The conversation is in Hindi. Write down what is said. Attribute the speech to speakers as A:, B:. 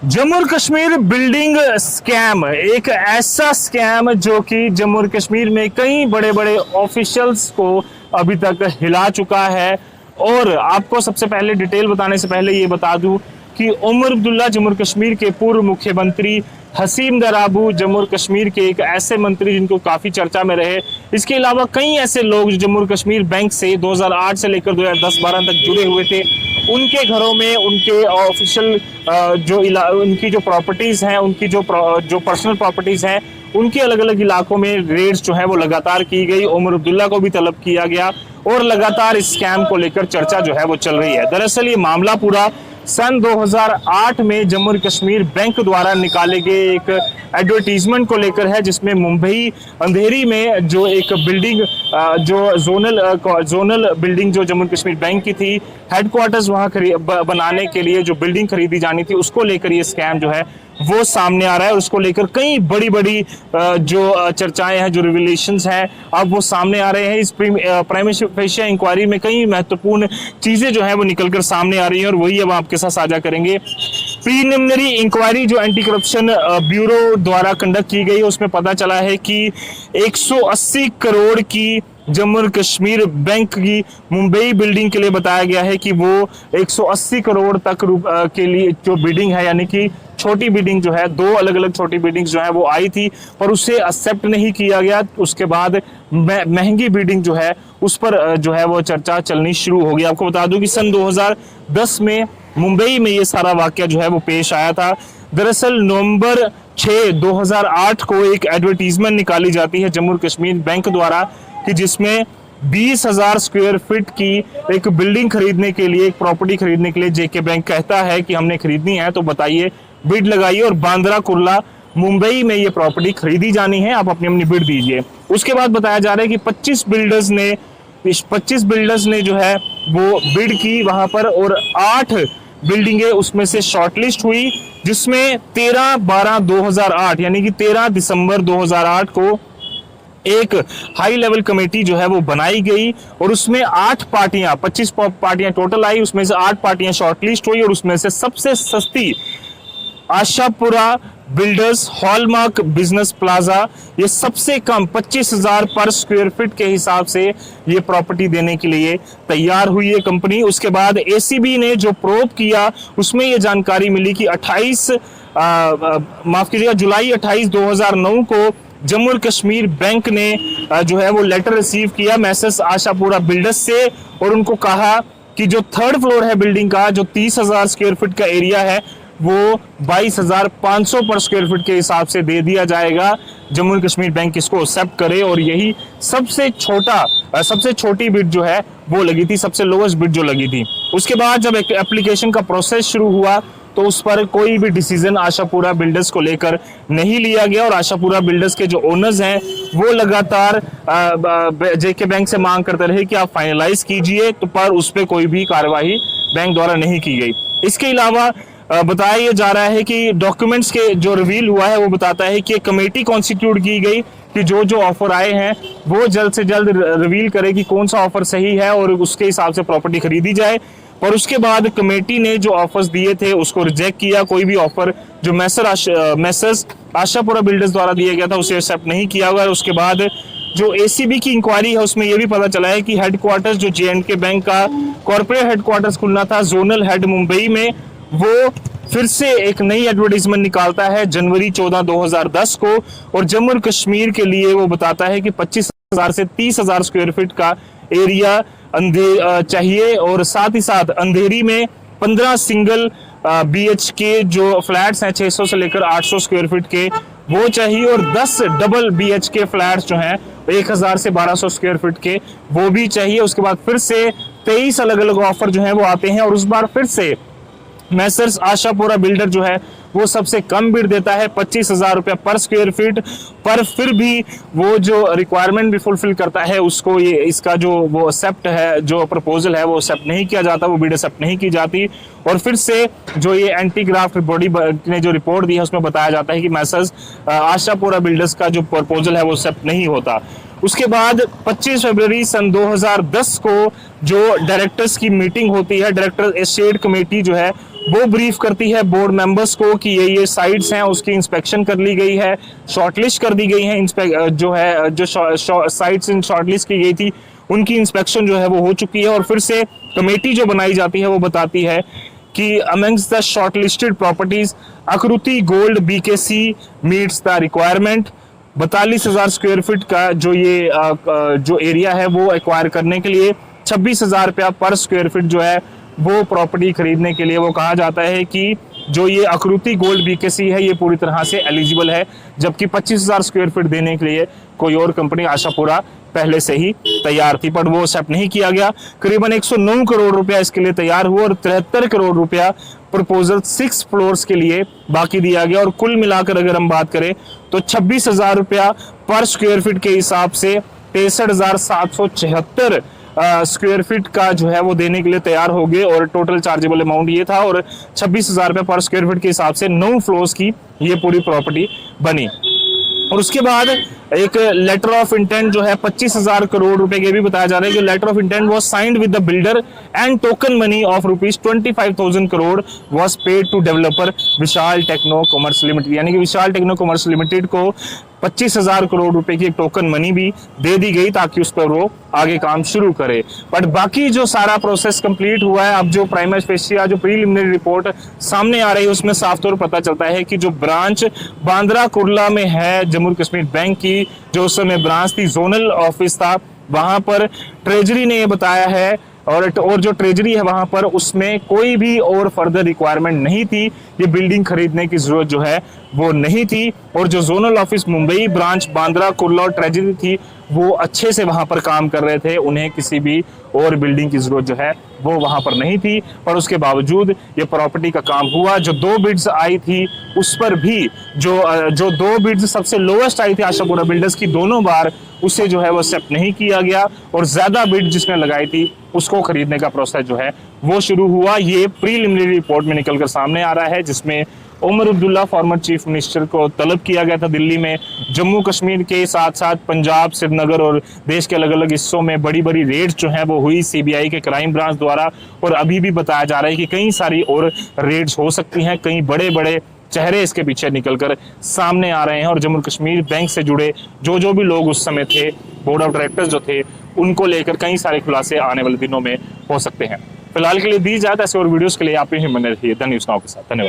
A: जम्मू और कश्मीर बिल्डिंग स्कैम एक ऐसा स्कैम जो कि जम्मू और कश्मीर में कई बड़े बड़े ऑफिशियल्स को अभी तक हिला चुका है। और आपको सबसे पहले डिटेल बताने से पहले ये बता दूं कि उमर अब्दुल्ला जम्मू और कश्मीर के पूर्व मुख्यमंत्री, हसीम दराबू जम्मू और कश्मीर के एक ऐसे मंत्री जिनको काफी चर्चा में रहे। इसके अलावा कई ऐसे लोग जो जम्मू और कश्मीर बैंक से 2008 से लेकर 2010-12 तक जुड़े हुए थे, उनके घरों में उनके ऑफिशियल उनकी जो प्रॉपर्टीज हैं, उनकी जो पर्सनल प्रॉपर्टीज हैं, उनके अलग अलग इलाकों में रेड्स जो है वो लगातार की गई। उमर अब्दुल्ला को भी तलब किया गया और लगातार इस स्कैम को लेकर चर्चा जो है वो चल रही है। दरअसल ये मामला पूरा सन 2008 में जम्मू और कश्मीर बैंक द्वारा निकाले गए एक एडवर्टीजमेंट को लेकर है, जिसमें मुंबई अंधेरी में जो एक बिल्डिंग जो जोनल बिल्डिंग जो जम्मू और कश्मीर बैंक की थी, हेडक्वार्टर्स वहां बनाने के लिए जो बिल्डिंग खरीदी जानी थी, उसको लेकर ये स्कैम जो है वो सामने आ रहा है। और उसको लेकर कई बड़ी बड़ी जो चर्चाएं हैं, जो रिविलेशंस हैं, अब वो सामने आ रहे हैं। इस प्राइम फेशियल इंक्वायरी में कई महत्वपूर्ण चीजें जो है वो निकलकर सामने आ रही हैं और वही अब आपके साथ साझा करेंगे। प्रीलिमिनरी इंक्वायरी जो एंटी करप्शन ब्यूरो द्वारा कंडक्ट की गई, उसमें पता चला है कि 180 करोड़ की जम्मू और कश्मीर बैंक की मुंबई बिल्डिंग के लिए बताया गया है कि वो 180 करोड़ तक के लिए जो बिल्डिंग है, यानी कि छोटी बिल्डिंग जो है, दो अलग अलग छोटी बिल्डिंग्स जो है वो आई थी पर उसे एक्सेप्ट नहीं किया गया। उसके बाद महंगी बिल्डिंग जो है उस पर जो है वो चर्चा चलनी शुरू हो गई। आपको बता दूं कि सन 2010 में मुंबई में ये सारा वाकया जो है वो पेश आया था। दरअसल नवंबर 6, 2008 को एक एडवर्टीजमेंट निकाली जाती है जम्मू और कश्मीर बैंक द्वारा कि जिसमें 20,000 स्क्वायर फीट की एक बिल्डिंग खरीदने के लिए, एक प्रॉपर्टी खरीदने के लिए जेके बैंक कहता है कि हमने खरीदनी है तो बताइए, बिड लगाइए और बांद्रा कुर्ला मुंबई में ये प्रॉपर्टी खरीदी जानी है, आप अपनी अपनी बिड दीजिए। उसके बाद बताया जा रहा है कि 25 बिल्डर्स ने जो है वो बिड की वहां पर और 8 बिल्डिंगें उसमें से शॉर्टलिस्ट हुई, जिसमें 13/12/2008 यानी कि 13 दिसंबर 2008 को एक हाई लेवल कमेटी जो है वो बनाई गई और उसमें 8 पार्टियां, 25 पार्टियां टोटल आई, उसमें से 8 पार्टियां शॉर्टलिस्ट हुई और उसमें से सबसे सस्ती Ashapura builders, hallmark business plaza, ये सबसे कम 25,000 पर स्क्वायर फीट के हिसाब से ये प्रॉपर्टी देने के लिए तैयार हुई है कंपनी। उसके बाद एसीबी ने जो प्रोब किया उसमें ये जानकारी मिली कि जुलाई 28, 2009 को जम्मू और कश्मीर बैंक ने जो है वो लेटर रिसीव किया मैसेज आशापुरा बिल्डर्स से और उनको कहा कि जो 3rd फ्लोर है बिल्डिंग का, जो 30,000 स्क्वायर फीट का एरिया है, वो 22,500 पर स्क्वायर फीट के हिसाब से दे दिया जाएगा। जम्मू और कश्मीर बैंक इसको एक्सेप्ट करे और यही सबसे छोटी बिड जो है वो लगी थी, सबसे लोएस्ट बिड जो लगी थी। उसके बाद जब एप्लीकेशन का प्रोसेस शुरू हुआ तो उस पर कोई भी डिसीजन आशापुरा बिल्डर्स को लेकर नहीं लिया गया और आशापुरा बिल्डर्स के जो ओनर्स हैं वो लगातार जेके बैंक से मांग करते रहे कि आप फाइनलाइज कीजिए, तो पर उस पर कोई भी कार्यवाही बैंक द्वारा नहीं की गई। इसके अलावा बताया जा रहा है कि डॉक्यूमेंट्स के जो रिवील हुआ है वो बताता है कि एक कमेटी कॉन्स्टिट्यूट की गई कि जो ऑफर आए हैं वो जल्द से जल्द रिवील करे कि कौन सा ऑफर सही है और उसके हिसाब से प्रॉपर्टी खरीदी जाए। और उसके बाद कमेटी ने जो ऑफर्स दिए थे उसको रिजेक्ट किया। कोई भी ऑफर जो मैसर्स आशापुरा बिल्डर्स द्वारा दिया गया था उसे एक्सेप्ट नहीं किया हुआ। उसके बाद जो एसीबी की इंक्वायरी है उसमें यह भी पता चला है कि हेडक्वार्टर्स जो जेएंडके बैंक का कॉर्पोरेट हेडक्वार्टर्स खुलना था जोनल हेड मुंबई में, वो फिर से एक नई एडवर्टाइजमेंट निकालता है जनवरी 14, 2010 को और जम्मू और कश्मीर के लिए वो बताता है कि 25,000 से 30,000 स्क्वायर फीट का एरिया चाहिए और साथ ही साथ अंधेरी में 15 सिंगल BHK जो फ्लैट्स हैं 600 से लेकर 800 स्क्वायर फीट के वो चाहिए और 10 डबल BHK फ्लैट्स जो हैं 1,000 से 1,200 स्क्वायर फीट के वो भी चाहिए। उसके बाद फिर से 23 अलग अलग ऑफर जो हैं वो आते हैं और उस बार फिर से मैसर्स आशापुरा बिल्डर जो है वो सबसे कम बिड देता है 25,000 रुपया पर स्क्वायर फीट, पर फिर भी वो जो रिक्वायरमेंट भी फुलफिल करता है उसको ये इसका जो वो एक्सेप्ट है, जो प्रपोजल है वो एक्सेप्ट नहीं किया जाता, वो बिड एक्सेप्ट नहीं की जाती। और फिर से जो ये एंटी ग्राफ्ट बॉडी ने जो रिपोर्ट दी है उसमें बताया जाता है कि मैसर्स आशापुरा बिल्डर्स का जो प्रपोजल है वो एक्सेप्ट नहीं होता। उसके बाद 25 फरवरी सन 2010 को जो डायरेक्टर्स की मीटिंग होती है, डायरेक्टर एस्टेट कमेटी जो है वो ब्रीफ करती है बोर्ड मेंबर्स को कि ये साइट्स हैं, उसकी इंस्पेक्शन कर ली गई है, शॉर्टलिस्ट कर दी गई है, जो है जो साइट्स इन शॉर्टलिस्ट की गई थी उनकी इंस्पेक्शन जो है वो हो चुकी है। और फिर से कमेटी जो बनाई जाती है वो बताती है कि अमंग्स द शॉर्टलिस्टेड प्रॉपर्टीज आकृति gold BKC meets the requirement. 42,000 square feet का जो एरिया है वो एक्वायर करने के लिए 26,000 रुपया पर स्क्वायर फीट जो है वो प्रॉपर्टी खरीदने के लिए वो कहा जाता है कि जो ये आकृति गोल्ड BKC है ये पूरी तरह से एलिजिबल है, जबकि 25,000 स्क्वायर फीट देने के लिए कोई और कंपनी आशापुरा पहले से ही तैयार थी, पर वो एक्सेप्ट नहीं किया गया। करीबन 109 करोड़ रुपया इसके लिए तैयार हुआ और 73 करोड़ रुपया प्रपोजल 6 फ्लोर्स के लिए बाकी दिया गया। और कुल मिलाकर अगर हम बात करें तो 26,000 रुपया पर स्क्वायर फीट के हिसाब से 63,776 स्क्वायर फीट का जो है वो देने के लिए तैयार हो गए। और टोटल चार्जेबल अमाउंट ये था और 26,000 रुपये पर स्क्वायर फीट के हिसाब से 9 फ्लोर्स की ये पूरी प्रॉपर्टी बनी। और उसके बाद एक लेटर ऑफ इंटेंट जो है 25,000 करोड़ रुपए के भी बताया जा रहा है कि letter of intent was signed with the builder and token money of ₹25,000 crore was paid to developer Vishal Techno Commerce limited. यानी कि विशाल टेक्नो कॉमर्स लिमिटेड को 25,000 करोड़ रुपए की एक टोकन मनी भी दे दी गई ताकि उस पर वो आगे काम शुरू करे। बट बाकी जो सारा प्रोसेस कंप्लीट हुआ है, अब जो प्राइमा फेसिया जो प्रीलिमिनरी रिपोर्ट सामने आ रही है उसमें साफ तौर पता चलता है कि जो ब्रांच बांद्रा कुर्ला में है जम्मू कश्मीर बैंक की, जो उस समय ब्रांच थी, जोनल ऑफिस था, वहां पर ट्रेजरी ने ये बताया है और जो ट्रेजरी है वहां पर उसमें कोई भी और फर्दर रिक्वायरमेंट नहीं थी, ये बिल्डिंग खरीदने की जरूरत जो है वो नहीं थी। और जो zonal office Mumbai branch Bandra Kurla और ट्रेजरी थी वो अच्छे से वहां पर काम कर रहे थे, उन्हें किसी भी और बिल्डिंग की जरूरत जो है वो वहां पर नहीं थी। पर उसके बावजूद ये प्रॉपर्टी का काम हुआ। जो 2 बिड्स आई थी उस पर भी जो 2 बिड्स सबसे लोवेस्ट आई थी आशापुरा बिल्डर्स की, दोनों बार उसे जो है वो एक्सेप्ट नहीं किया गया और ज्यादा बिड जिसने लगाई थी उसको खरीदने का प्रोसेस जो है वो शुरू हुआ। ये प्रीलिमिनरी रिपोर्ट में निकलकर सामने आ रहा है जिसमें Omar Abdullah former chief minister को तलब किया गया था दिल्ली में। जम्मू कश्मीर के साथ साथ पंजाब, श्रीनगर और देश के अलग अलग हिस्सों में बड़ी बड़ी रेड्स जो है वो हुई CBI के क्राइम ब्रांच द्वारा। और अभी भी बताया जा रहा है कि कई सारी और रेड्स हो सकती हैं, कई बड़े बड़े चेहरे इसके पीछे निकलकर सामने आ रहे हैं। और जम्मू कश्मीर बैंक से जुड़े जो भी लोग उस समय थे, बोर्ड ऑफ डायरेक्टर्स जो थे, उनको लेकर कई सारे खुलासे आने वाले दिनों में हो सकते हैं। फिलहाल के लिए दी जाए ऐसे और वीडियोस के लिए आप ही बने रहिए द न्यूज़ नाउ के साथ। धन्यवाद।